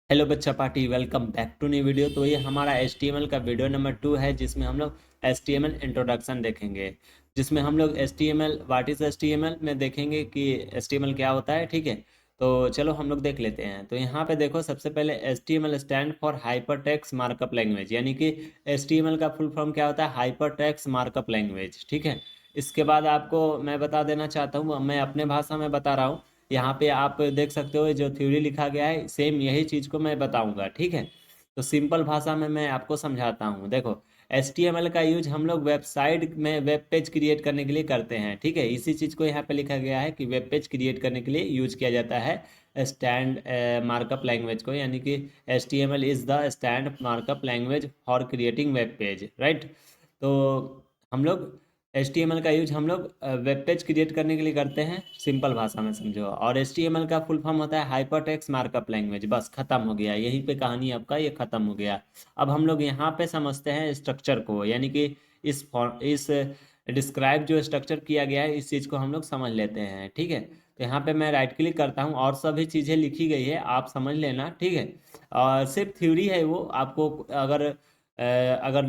Hello बच्चा party, welcome back to new video. तो ये हमारा HTML का वीडियो नंबर 2 है, जिसमें हम लोग HTML इंट्रोडक्शन देखेंगे। जिसमें हम लोग HTML व्हाट इज़ HTML में देखेंगे कि HTML क्या होता है। ठीक है, तो चलो हम लोग देख लेते हैं। तो यहाँ पे देखो, सबसे पहले HTML stand for hyper text markup language, यानी कि HTML का फुल फॉर्म क्या होता है, हाइपर टेक्स्ट मार्कअप लैंग्वेज। ठीक है, इसके बाद आपको मैं बता देना चाहता हूँ, मैं अपने भाषा में बता रहा हूँ। यहाँ पे आप देख सकते हो जो थ्योरी लिखा गया है, सेम यही चीज़ को मैं बताऊंगा। ठीक है, तो सिंपल भाषा में मैं आपको समझाता हूँ। देखो, HTML का यूज हम लोग वेबसाइट में वेब पेज क्रिएट करने के लिए करते हैं। ठीक है, इसी चीज़ को यहाँ पे लिखा गया है कि वेब पेज क्रिएट करने के लिए यूज किया जाता है स्टैंड मार्कअप लैंग्वेज को, यानी कि HTML is the stand markup language for creating web page, right. तो हम लोग HTML का यूज हम लोग वेब पेज क्रिएट करने के लिए करते हैं, सिंपल भाषा में समझो। और HTML का फुल फॉर्म होता है हाइपर टेक्स्ट मार्कअप लैंग्वेज। बस खत्म हो गया, यहीं पे कहानी आपका ये खत्म हो गया। अब हम लोग यहाँ पे समझते हैं स्ट्रक्चर को, यानी कि इस डिस्क्राइब जो स्ट्रक्चर किया गया है, इस चीज़ को हम लोग समझ लेते हैं। ठीक है, तो यहाँ पे मैं राइट क्लिक करता हूँ और सभी चीज़ें लिखी गई है, आप समझ लेना। ठीक है, और सिर्फ थ्योरी है वो, आपको अगर अगर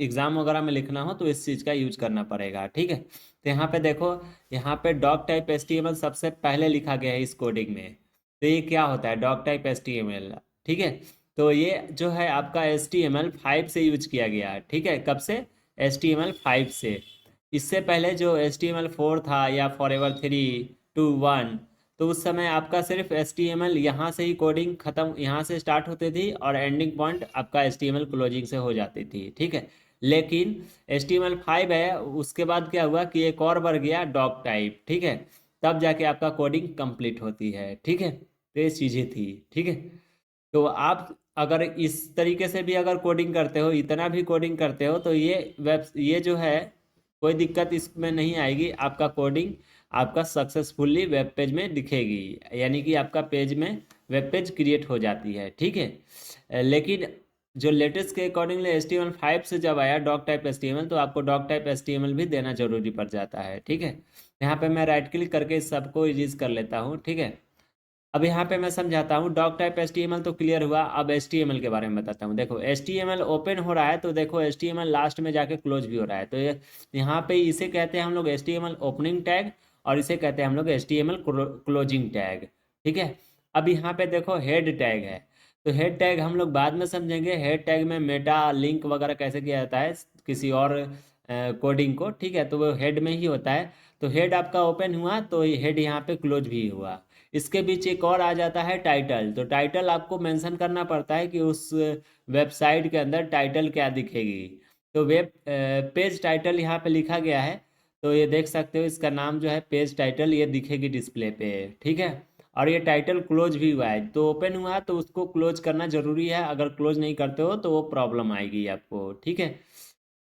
एग्ज़ाम वगैरह में लिखना हो तो इस चीज़ का यूज करना पड़ेगा। ठीक है, तो यहाँ पे देखो, यहाँ पे डॉक टाइप HTML सबसे पहले लिखा गया है इस कोडिंग में। तो ये क्या होता है डॉक टाइप HTML? ठीक है, तो ये जो है आपका HTML5 से यूज किया गया है। ठीक है, कब से? HTML5 से। इससे पहले जो HTML4 था या Forever 3 2 1, तो उस समय आपका सिर्फ HTML यहाँ से ही कोडिंग खत्म, यहाँ से स्टार्ट होती थी और एंडिंग पॉइंट आपका HTML क्लोजिंग से हो जाती थी। ठीक है, लेकिन HTML5 है, उसके बाद क्या हुआ कि एक और बढ़ गया डॉक टाइप। ठीक है, तब जाके आपका कोडिंग कंप्लीट होती है। ठीक है, तो ये चीज़ें थी। ठीक है, तो आप अगर इस तरीके से भी अगर कोडिंग करते हो, इतना भी कोडिंग करते हो, तो ये जो है कोई दिक्कत इसमें नहीं आएगी। आपका कोडिंग आपका सक्सेसफुली वेब पेज में दिखेगी, यानी कि आपका पेज में वेब पेज क्रिएट हो जाती है। ठीक है, लेकिन जो लेटेस्ट के अकॉर्डिंगली HTML5 से जब आया डॉक टाइप HTML, तो आपको डॉक टाइप HTML भी देना जरूरी पड़ जाता है। ठीक है, यहाँ पे मैं राइट क्लिक करके इस सबको इरेज कर लेता हूँ। ठीक है, अब यहाँ पे मैं समझाता हूँ। डॉक टाइप HTML तो क्लियर हुआ, अब HTML के बारे में बताता हूँ। देखो, HTML ओपन हो रहा है तो देखो HTML लास्ट में जाके क्लोज भी हो रहा है। तो ये यहाँ पे इसे कहते हैं हम लोग HTML ओपनिंग टैग, और इसे कहते हैं हम लोग HTML क्लोजिंग टैग। ठीक है, अब यहाँ पे देखो हेड टैग है, तो हेड टैग हम लोग बाद में समझेंगे। हेड टैग में मेटा लिंक वगैरह कैसे किया जाता है किसी और कोडिंग को। ठीक है, तो वो हेड में ही होता है। तो हेड आपका ओपन हुआ तो हेड यहाँ पे क्लोज भी हुआ। इसके बीच एक और आ जाता है टाइटल। तो टाइटल आपको मेंशन करना पड़ता है कि उस वेबसाइट के अंदर टाइटल क्या दिखेगी। तो वेब पेज टाइटल यहाँ पे लिखा गया है, तो ये देख सकते हो, इसका नाम जो है पेज टाइटल, ये दिखेगी डिस्प्ले पे। ठीक है, और ये टाइटल क्लोज भी हुआ है, तो ओपन हुआ तो उसको क्लोज करना जरूरी है। अगर क्लोज नहीं करते हो तो वो प्रॉब्लम आएगी आपको। ठीक है,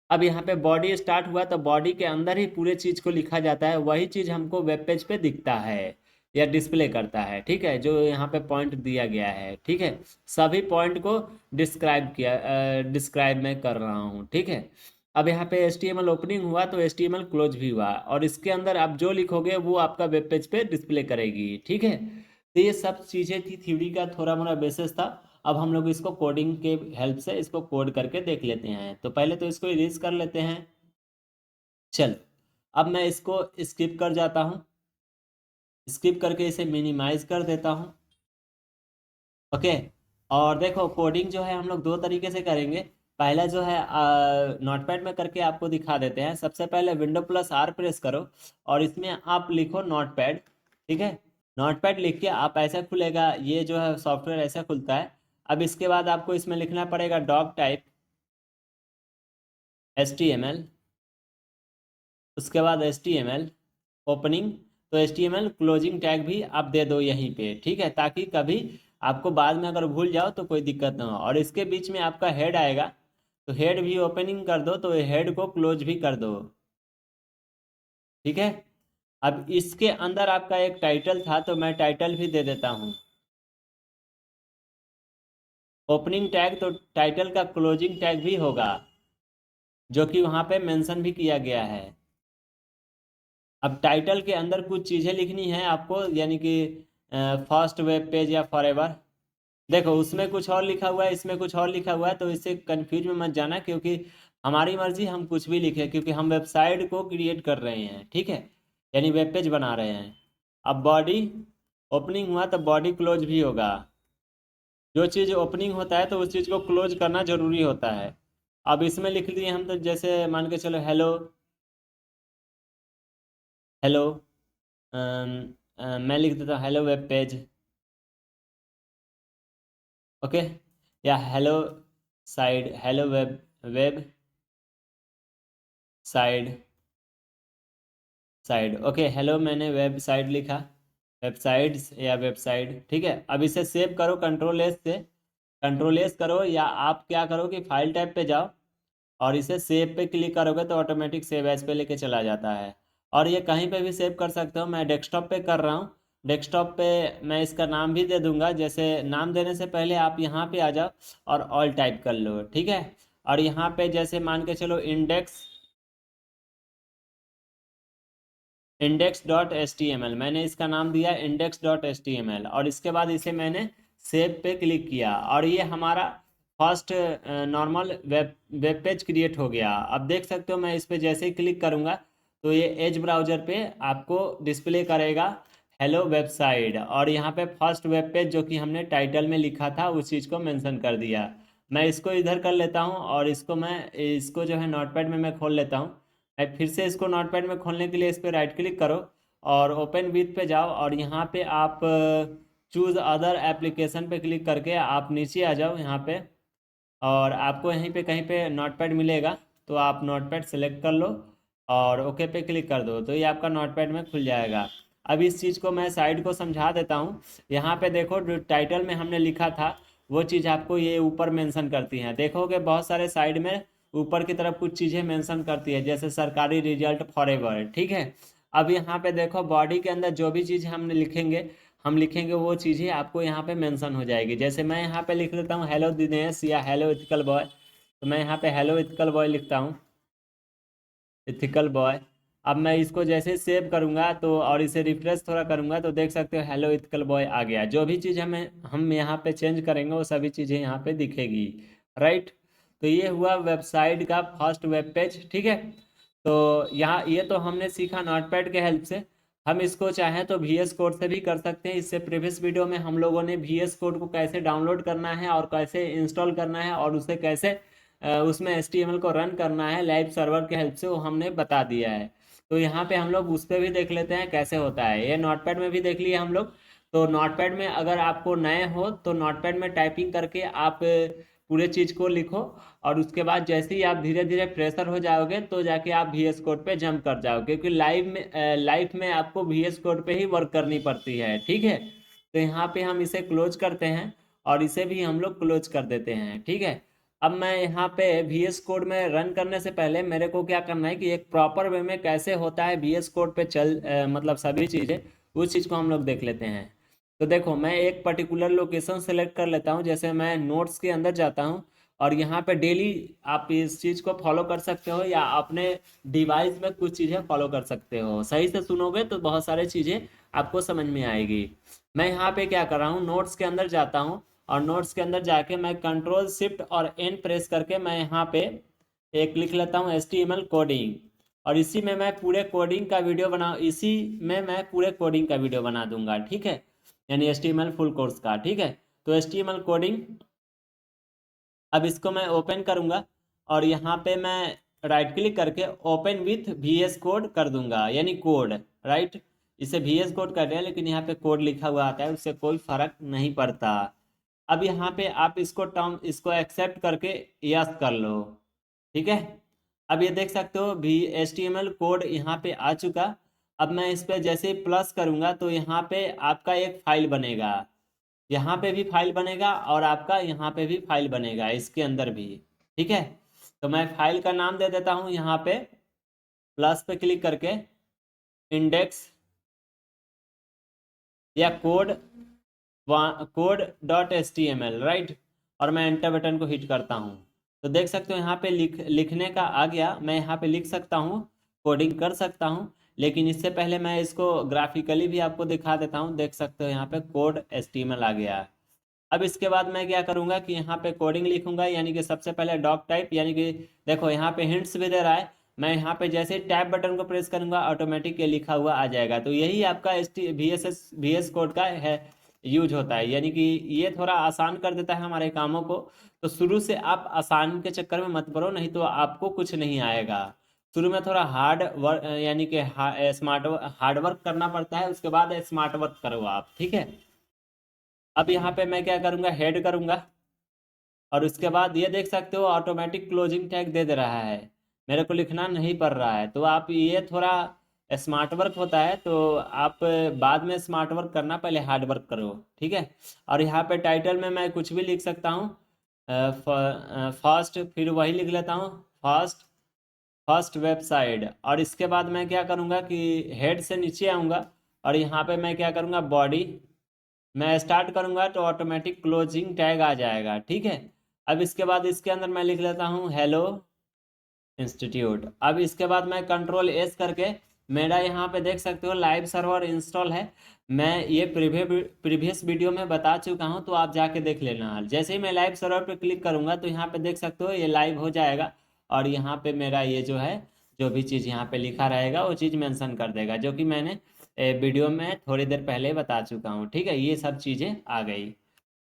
अब यहाँ पे बॉडी स्टार्ट हुआ तो बॉडी के अंदर ही पूरे चीज को लिखा जाता है, वही चीज हमको वेब पेज पे दिखता है या डिस्प्ले करता है। ठीक है, जो यहाँ पे पॉइंट दिया गया है। ठीक है, सभी पॉइंट को डिस्क्राइब मैं कर रहा हूँ। ठीक है, अब यहाँ पे HTML ओपनिंग हुआ तो HTML क्लोज भी हुआ, और इसके अंदर आप जो लिखोगे वो आपका वेब पेज पे डिस्प्ले करेगी। ठीक है, तो ये सब चीज़ें थी, थ्योरी का थोड़ा मोड़ा बेसिस था। अब हम लोग इसको कोडिंग के हेल्प से इसको कोड करके देख लेते हैं। तो पहले तो इसको इरेज कर लेते हैं। चल, अब मैं इसको स्किप कर जाता हूँ, स्किप करके इसे मिनिमाइज कर देता हूँ। ओके, और देखो कोडिंग जो है हम लोग दो तरीके से करेंगे। पहला जो है नोटपैड में करके आपको दिखा देते हैं। सबसे पहले Windows+R प्रेस करो और इसमें आप लिखो नोटपैड। ठीक है, नोटपैड लिख के आप ऐसा खुलेगा, ये जो है सॉफ्टवेयर ऐसा खुलता है। अब इसके बाद आपको इसमें लिखना पड़ेगा डॉक टाइप HTML, उसके बाद HTML ओपनिंग, तो HTML क्लोजिंग टैग भी आप दे दो यहीं पे। ठीक है, ताकि कभी आपको बाद में अगर भूल जाओ तो कोई दिक्कत ना हो। और इसके बीच में आपका हेड आएगा, तो हेड भी ओपनिंग कर दो, तो हेड को क्लोज भी कर दो। ठीक है, अब इसके अंदर आपका एक टाइटल था, तो मैं टाइटल भी दे देता हूँ ओपनिंग टैग। तो टाइटल का क्लोजिंग टैग भी होगा, जो कि वहाँ पे मेंशन भी किया गया है। अब टाइटल के अंदर कुछ चीज़ें लिखनी है आपको, यानी कि फर्स्ट वेब पेज या फॉरएवर। देखो उसमें कुछ और लिखा हुआ है, इसमें कुछ और लिखा हुआ है, तो इससे कंफ्यूज में मत जाना, क्योंकि हमारी मर्जी हम कुछ भी लिखे, क्योंकि हम वेबसाइट को क्रिएट कर रहे हैं, ठीक है, यानी वेब पेज बना रहे हैं। अब बॉडी ओपनिंग हुआ तो बॉडी क्लोज भी होगा। जो चीज़ ओपनिंग होता है तो उस चीज़ को क्लोज करना जरूरी होता है। अब इसमें लिख दिए हम, तो जैसे मान के चलो हेलो, हेलो, मैं लिख देता हूँ हेलो वेब पेज, ओके, या hello side, hello web, web side, side, okay, hello मैंने वेबसाइट लिखा, वेबसाइट्स या वेबसाइट, ठीक है। अब इसे सेव करो कंट्रोल एस से, कंट्रोल एस करो, या आप क्या करो कि फाइल टैब पे जाओ और इसे सेव पे क्लिक करोगे तो ऑटोमेटिक सेव एज पे लेके चला जाता है। और ये कहीं पे भी सेव कर सकते हो, मैं डेस्कटॉप पे कर रहा हूँ। डेस्कटॉप पे मैं इसका नाम भी दे दूंगा, जैसे नाम देने से पहले आप यहाँ पे आ जाओ और ऑल टाइप कर लो, ठीक है। और यहाँ पे जैसे मान के चलो index, index dot H T M L, मैंने इसका नाम दिया index dot H T M L, और इसके बाद इसे मैंने सेव पे क्लिक किया, और ये हमारा first normal web page create हो गया। अब देख सकते हो मैं इस पे जैसे ही क्लिक करूँगा तो ये एज ब्राउज़र पे आपको डिस्प्ले करेगा हेलो वेबसाइट, और यहाँ पे फर्स्ट वेब पेज जो कि हमने टाइटल में लिखा था उस चीज़ को मेंशन कर दिया। मैं इसको इधर कर लेता हूँ, और इसको मैं इसको जो है नोटपैड में मैं खोल लेता हूँ। फिर से इसको नोटपैड में खोलने के लिए इस पर राइट क्लिक करो और ओपन विथ पे जाओ, और यहाँ पे आप चूज़ अदर एप्लीकेशन पे क्लिक करके आप नीचे आ जाओ यहाँ पे, और आपको यहीं पे कहीं पे नोटपैड मिलेगा, तो आप नोटपैड सेलेक्ट कर लो और ओके पे क्लिक कर दो, तो ये आपका नोटपैड में खुल जाएगा। अब इस चीज़ को मैं साइड को समझा देता हूँ। यहाँ पे देखो जो टाइटल में हमने लिखा था वो चीज़ आपको ये ऊपर मेंशन करती हैं, देखोगे बहुत सारे साइड में ऊपर की तरफ कुछ चीज़ें मेंशन करती है, जैसे सरकारी रिजल्ट फॉरएवर, ठीक है। अब यहाँ पे देखो बॉडी के अंदर जो भी चीज़ हमने लिखेंगे, हम लिखेंगे वो चीज़ें आपको यहाँ पे मेंशन हो जाएगी। जैसे मैं यहाँ पे लिख लेता हूँ हेलो दिनेश या हेलो इथिकल बॉय, तो मैं यहाँ पे हेलो इथिकल बॉय लिखता हूँ, इथिकल बॉय। अब मैं इसको जैसे सेव करूँगा तो और इसे रिफ्रेश थोड़ा करूँगा तो देख सकते हो हेलो इथिकल बॉय आ गया। जो भी चीज़ हम यहाँ पे चेंज करेंगे वो सभी चीज़ें यहाँ पे दिखेगी, राइट। तो ये हुआ वेबसाइट का फर्स्ट वेब पेज, ठीक है। तो यहाँ ये तो हमने सीखा नोटपैड के हेल्प से। हम इसको चाहें तो VS कोड से भी कर सकते हैं। इससे प्रीवियस वीडियो में हम लोगों ने VS कोड को कैसे डाउनलोड करना है और कैसे इंस्टॉल करना है और उसे कैसे उसमें HTML को रन करना है लाइव सर्वर के हेल्प से, वो हमने बता दिया है। तो यहाँ पे हम लोग उस पर भी देख लेते हैं कैसे होता है। ये नोटपैड में भी देख लिए हम लोग। तो नोटपैड में अगर आपको नए हो तो नोटपैड में टाइपिंग करके आप पूरे चीज़ को लिखो, और उसके बाद जैसे ही आप धीरे धीरे प्रेशर हो जाओगे तो जाके आप VS कोड पे जंप कर जाओगे, क्योंकि लाइफ में आपको VS कोड पे ही वर्क करनी पड़ती है, ठीक है। तो यहाँ पे हम इसे क्लोज करते हैं और इसे भी हम लोग क्लोज कर देते हैं, ठीक है। अब मैं यहाँ पे VS कोड में रन करने से पहले मेरे को क्या करना है कि एक प्रॉपर वे में कैसे होता है VS कोड पे मतलब सभी चीज़ें, उस चीज़ को हम लोग देख लेते हैं। तो देखो मैं एक पर्टिकुलर लोकेशन सेलेक्ट कर लेता हूँ, जैसे मैं नोट्स के अंदर जाता हूँ, और यहाँ पे डेली आप इस चीज़ को फॉलो कर सकते हो या अपने डिवाइस में कुछ चीज़ें फॉलो कर सकते हो। सही से सुनोगे तो बहुत सारी चीज़ें आपको समझ में आएगी। मैं यहाँ पे क्या कर रहा हूँ, नोट्स के अंदर जाता हूँ, और नोट्स के अंदर जाके मैं कंट्रोल शिफ्ट और एन प्रेस करके मैं यहाँ पे एक लिख लेता हूँ HTML कोडिंग, और इसी में मैं पूरे कोडिंग का वीडियो बना इसी में मैं पूरे कोडिंग का वीडियो बना दूंगा, ठीक है, यानी HTML फुल कोर्स का, ठीक है। तो HTML कोडिंग, अब इसको मैं ओपन करूंगा और यहाँ पे मैं राइट क्लिक करके ओपन विथ VS कोड कर दूंगा, यानी कोड, राइट। इसे VS कोड कर रहे हैं लेकिन यहाँ पे कोड लिखा हुआ आता है, उससे कोई फर्क नहीं पड़ता। अब यहाँ पे आप इसको टर्म इसको एक्सेप्ट करके यस कर लो, ठीक है। अब ये देख सकते हो भी HTML कोड यहाँ पे आ चुका। अब मैं इस पे जैसे ही प्लस करूँगा तो यहाँ पे आपका एक फाइल बनेगा, यहाँ पे भी फाइल बनेगा और आपका यहाँ पे भी फाइल बनेगा इसके अंदर भी, ठीक है। तो मैं फाइल का नाम दे देता हूँ यहाँ पे, प्लस पे क्लिक करके इंडेक्स या code code dot HTML, right. और मैं एंटर बटन को हिट करता हूँ तो देख सकते हो यहाँ पे लिखने का आ गया। मैं यहाँ पे लिख सकता हूँ, कोडिंग कर सकता हूँ, लेकिन इससे पहले मैं इसको ग्राफिकली भी आपको दिखा देता हूँ। देख सकते हो यहाँ पे कोड HTML आ गया। अब इसके बाद मैं क्या करूंगा कि यहाँ पे कोडिंग लिखूंगा, यानी कि सबसे पहले डॉक टाइप, यानी कि देखो यहाँ पे हिंट्स भी दे रहा है। मैं यहाँ पे जैसे ही टैब बटन को प्रेस करूंगा ऑटोमेटिक ये लिखा हुआ आ जाएगा। तो यही आपका VS कोड का है यूज होता है, यानी कि ये थोड़ा आसान कर देता है हमारे कामों को। तो शुरू से आप आसान के चक्कर में मत पड़ो, नहीं तो आपको कुछ नहीं आएगा। शुरू में थोड़ा हार्ड वर्क, यानी कि स्मार्ट हार्ड वर्क करना पड़ता है, उसके बाद स्मार्ट वर्क करो आप, ठीक है। अब यहाँ पे मैं क्या करूँगा, हेड करूँगा, और उसके बाद ये देख सकते हो ऑटोमेटिक क्लोजिंग टैग दे दे रहा है, मेरे को लिखना नहीं पड़ रहा है। तो आप ये थोड़ा स्मार्ट वर्क होता है, तो आप बाद में स्मार्ट वर्क करना, पहले हार्ड वर्क करो, ठीक है। और यहाँ पे टाइटल में मैं कुछ भी लिख सकता हूँ, फर्स्ट, फिर वही लिख लेता हूँ, फर्स्ट फर्स्ट वेबसाइट। और इसके बाद मैं क्या करूँगा कि हेड से नीचे आऊँगा, और यहाँ पे मैं क्या करूँगा, बॉडी मैं स्टार्ट करूँगा तो ऑटोमेटिक क्लोजिंग टैग आ जाएगा, ठीक है। अब इसके बाद इसके अंदर मैं लिख लेता हूँ हेलो इंस्टीट्यूट। अब इसके बाद मैं कंट्रोल S करके, मेरा यहाँ पे देख सकते हो लाइव सर्वर इंस्टॉल है। मैं ये प्रीवियस वीडियो में बता चुका हूँ, तो आप जाके देख लेना। जैसे ही मैं लाइव सर्वर पे क्लिक करूँगा तो यहाँ पे देख सकते हो ये लाइव हो जाएगा, और यहाँ पे मेरा ये जो है, जो भी चीज़ यहाँ पे लिखा रहेगा वो चीज़ मेंशन कर देगा, जो कि मैंने वीडियो में थोड़ी देर पहले बता चुका हूँ, ठीक है। ये सब चीज़ें आ गई,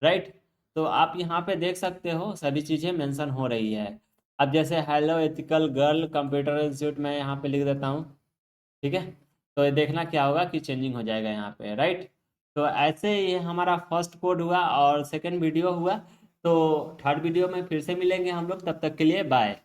राइट। तो आप यहाँ पे देख सकते हो सभी चीज़ें मेंशन हो रही है। अब जैसे hello ethical girl computer institute मैं यहाँ पे लिख देता हूँ, ठीक है। तो ये देखना क्या होगा कि चेंजिंग हो जाएगा यहाँ पे, राइट। तो ऐसे ये हमारा फर्स्ट कोड हुआ और सेकंड वीडियो हुआ। तो थर्ड वीडियो में फिर से मिलेंगे हम लोग, तब तक के लिए बाय।